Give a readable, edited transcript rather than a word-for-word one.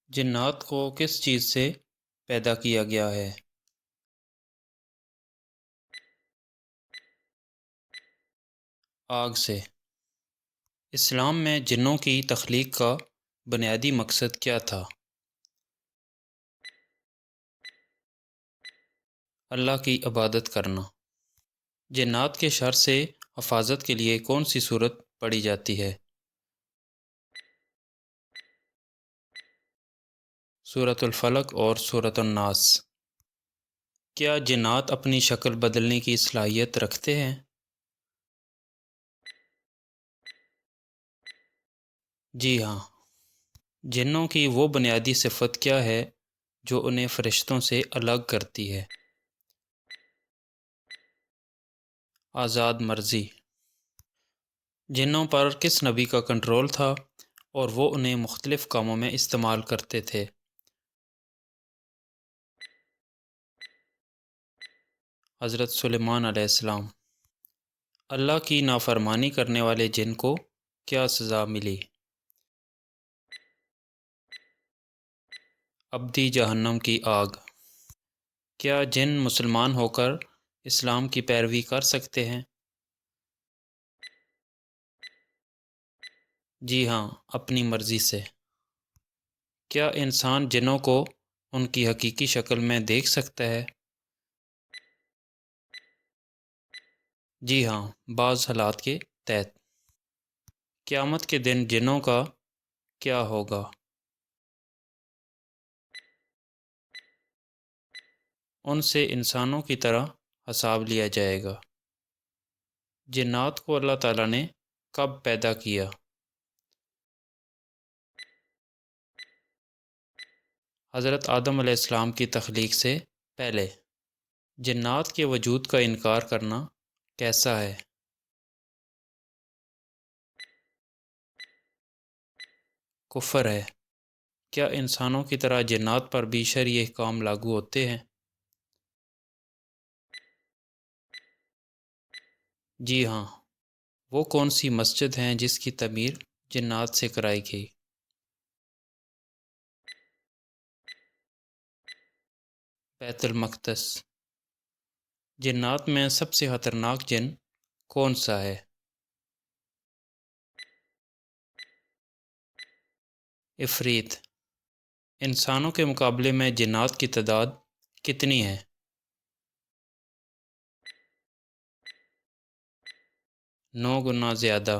جنات کو کس چیز سے پیدا کیا گیا ہے؟ آگ سے۔ اسلام میں جنوں کی تخلیق کا بنیادی مقصد کیا تھا؟ اللہ کی عبادت کرنا۔ جنات کے شر سے حفاظت کے لیے کون سی صورت پڑھی جاتی ہے؟ سورۃ الفلق اور سورۃ الناس۔ کیا جنات اپنی شکل بدلنے کی صلاحیت رکھتے ہیں؟ جی ہاں۔ جنوں کی وہ بنیادی صفت کیا ہے جو انہیں فرشتوں سے الگ کرتی ہے؟ آزاد مرضی۔ جنوں پر کس نبی کا کنٹرول تھا اور وہ انہیں مختلف کاموں میں استعمال کرتے تھے؟ حضرت سلیمان علیہ السلام۔ اللہ کی نافرمانی کرنے والے جن کو کیا سزا ملی؟ ابدی جہنم کی آگ۔ کیا جن مسلمان ہو کر اسلام کی پیروی کر سکتے ہیں؟ جی ہاں، اپنی مرضی سے۔ کیا انسان جنوں کو ان کی حقیقی شکل میں دیکھ سکتا ہے؟ جی ہاں، بعض حالات کے تحت۔ قیامت کے دن جنوں کا کیا ہوگا؟ ان سے انسانوں کی طرح حساب لیا جائے گا۔ جنات کو اللہ تعالیٰ نے کب پیدا کیا؟ حضرت آدم علیہ السلام کی تخلیق سے پہلے۔ جنات کے وجود کا انکار کرنا کیسا ہے؟ کفر ہے۔ کیا انسانوں کی طرح جنات پر بھی شرعی احکام لاگو ہوتے ہیں؟ جی ہاں۔ وہ کون سی مسجد ہیں جس کی تعمیر جنات سے کرائی گئی؟ بیت المقدس۔ جنات میں سب سے خطرناک جن کون سا ہے؟ عفریت۔ انسانوں کے مقابلے میں جنات کی تعداد کتنی ہے؟ 9 گنا زیادہ۔